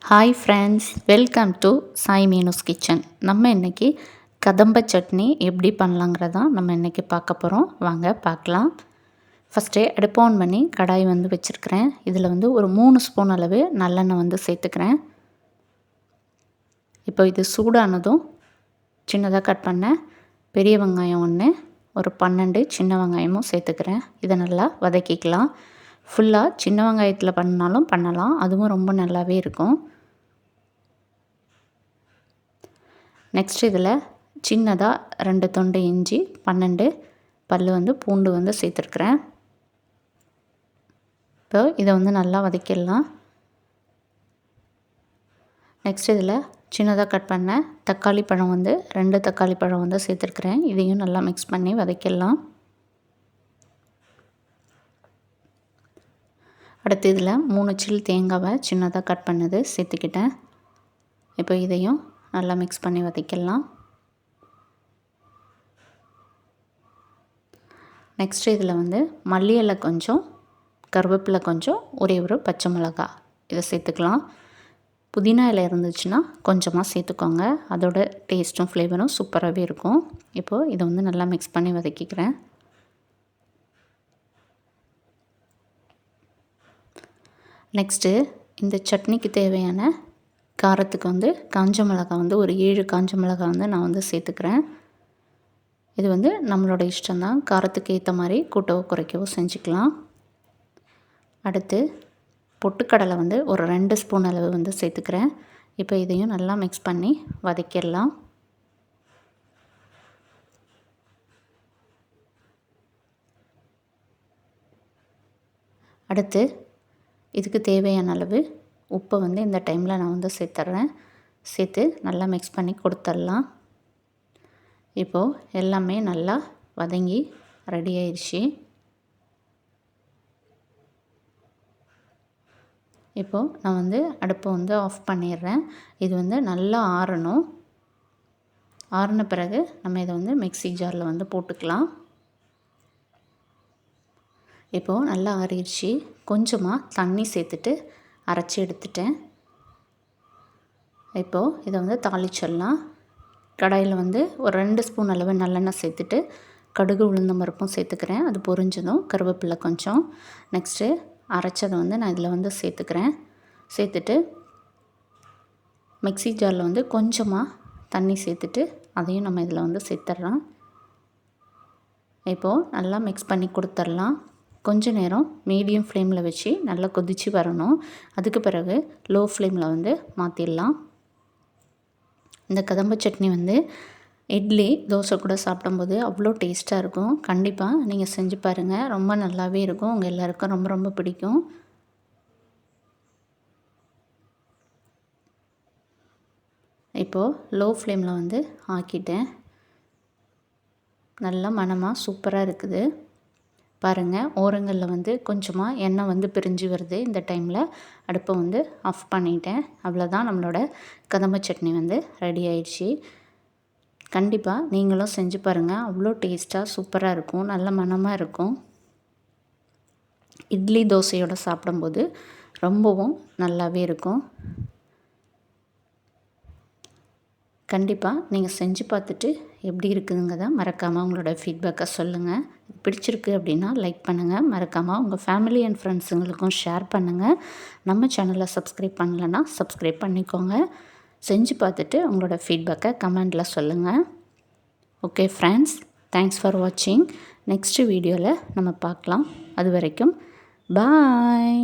Hi friends, welcome to Sai Meenu's kitchen. நம்ம இன்றைக்கி கதம்ப சட்னி எப்படி பண்ணலாங்கிறதான் நம்ம இன்றைக்கி பார்க்க போகிறோம். வாங்க பார்க்கலாம். ஃபஸ்ட்டே அடுப்பு ஆன் பண்ணி கடாய் வச்சுருக்கிறேன். இதில் ஒரு 3 ஸ்பூன் அளவு நல்லெண்ணெய் சேர்த்துக்கிறேன். இப்போ இது சூடானதும் சின்னதாக கட் பண்ண பெரிய வெங்காயம் 1, ஒரு 12 சின்ன வெங்காயமும் சேர்த்துக்கிறேன். இதை நல்லா வதக்கிக்கலாம். ஃபுல்லாக சின்ன வெங்காயத்தில் பண்ணாலும் பண்ணலாம், அதுவும் ரொம்ப நல்லாவே இருக்கும். நெக்ஸ்ட் இதில் சின்னதாக 2 துண்டு இஞ்சி, 12 பல் பூண்டு சேர்த்துருக்குறேன். இப்போ இதை நல்லா வதக்கிடலாம். நெக்ஸ்ட் இதில் சின்னதாக கட் பண்ண தக்காளி பழம் 2 தக்காளி பழம் சேர்த்துருக்குறேன். இதையும் நல்லா மிக்ஸ் பண்ணி வதக்கிடலாம். அடுத்து இதில் 3 சில் தேங்காவை சின்னதாக கட் பண்ணது சேர்த்துக்கிட்டேன். இப்போ இதையும் நல்லா மிக்ஸ் பண்ணி வதக்கிடலாம். நெக்ஸ்ட் இதில் மல்லி இலை கொஞ்சம், கருவேப்பிலை கொஞ்சம், ஒரே ஒரு பச்சை மிளகாய் இதை சேர்த்துக்கலாம். புதினா இலை இருந்துச்சுன்னா கொஞ்சமாக சேர்த்துக்கோங்க, அதோட டேஸ்ட்டும் ஃப்ளேவரும் சூப்பராகவே இருக்கும். இப்போது இதை நல்லா மிக்ஸ் பண்ணி வதக்கிக்கிறேன். நெக்ஸ்ட்டு இந்த சட்னிக்கு தேவையான காரத்துக்கு காஞ்ச மிளகாய் ஒரு 7 காஞ்ச மிளகாய் நான் சேர்த்துக்கிறேன். இது நம்மளோட இஷ்டம்தான், காரத்துக்கு ஏற்ற மாதிரி கூட்டவோ குறைக்கவோ செஞ்சுக்கலாம். அடுத்து பொட்டுக்கடலை ஒரு 2 ஸ்பூன் அளவு சேர்த்துக்கிறேன். இப்போ இதையும் நல்லா மிக்ஸ் பண்ணி வதக்கிடலாம். அடுத்து இதுக்கு தேவையான அளவு உப்பை இந்த டைமில் நான் சேர்த்துட்றேன். சேர்த்து நல்லா மிக்ஸ் பண்ணி கொடுத்துடலாம். இப்போது எல்லாமே நல்லா வதங்கி ரெடி ஆயிடுச்சு. இப்போது நான் அடுப்பை ஆஃப் பண்ணிடுறேன். இது நல்லா ஆறணும். ஆறின பிறகு நம்ம இதை மிக்ஸி ஜாரில் போட்டுக்கலாம். இப்போது நல்லா ஆறிடுச்சு. கொஞ்சமாக தண்ணி சேர்த்துட்டு அரைச்சி எடுத்துட்டேன். இப்போது இதை தாளிச்சிடலாம். கடாயில் ஒரு 2 ஸ்பூன் அளவு நல்லெண்ணெய் சேர்த்துட்டு கடுகு உளுந்தம் பருப்பும் சேர்த்துக்கிறேன். அது பொரிஞ்சதும் கருவேப்பிலை கொஞ்சம், நெக்ஸ்ட்டு அரைச்சதை நான் இதில் சேர்த்துக்கிறேன். சேர்த்துட்டு மிக்ஸி ஜாரில் கொஞ்சமாக தண்ணி சேர்த்துட்டு அதையும் நம்ம இதில் சேர்த்துட்றோம். இப்போது நல்லா மிக்ஸ் பண்ணி கொடுத்துடலாம். கொஞ்ச நேரம் மீடியம் ஃப்ளேமில் வச்சு நல்லா கொதித்து வரணும். அதுக்கு பிறகு லோ ஃப்ளேமில் மாற்றிடலாம். இந்த கதம்ப சட்னி இட்லி தோசை கூட சாப்பிடும்போது அவ்வளோ டேஸ்ட்டாக இருக்கும். கண்டிப்பாக நீங்கள் செஞ்சு பாருங்கள், ரொம்ப நல்லாவே இருக்கும். உங்கள் எல்லாருக்கும் ரொம்ப ரொம்ப பிடிக்கும். இப்போது லோ ஃப்ளேமில் ஆக்கிட்டேன். நல்லா மணமாக சூப்பராக இருக்குது. பாருங்கள், ஓரங்களில் கொஞ்சமாக எண்ணெய் பிரிஞ்சு வருது. இந்த டைமில் அடுப்பை ஆஃப் பண்ணிட்டேன். அவ்வளோதான், நம்மளோட கதம்ப சட்னி ரெடி ஆயிடுச்சு. கண்டிப்பாக நீங்களும் செஞ்சு பாருங்கள், அவ்வளோ டேஸ்ட்டாக சூப்பராக இருக்கும், நல்ல மணமாக இருக்கும். இட்லி தோசையோடு சாப்பிடும்போது ரொம்பவும் நல்லாவே இருக்கும். கண்டிப்பாக நீங்கள் செஞ்சு பார்த்துட்டு எப்படி இருக்குதுங்கிறத மறக்காமல் உங்களோட ஃபீட்பேக்கை சொல்லுங்கள். பிடிச்சிருக்கு அப்படின்னா லைக் பண்ணுங்கள். மறக்காமல் உங்கள் ஃபேமிலி அண்ட் ஃப்ரெண்ட்ஸுங்களுக்கும் ஷேர் பண்ணுங்கள். நம்ம சேனலை சப்ஸ்கிரைப் பண்ணலன்னா சப்ஸ்கிரைப் பண்ணிக்கோங்க. செஞ்சு பார்த்துட்டு உங்களோட ஃபீட்பேக்கை கமெண்டில் சொல்லுங்கள். ஓகே ஃப்ரெண்ட்ஸ், தேங்க்ஸ் ஃபார் வாட்சிங். நெக்ஸ்ட் வீடியோவில் நம்ம பார்க்கலாம். அது வரைக்கும் பாய்.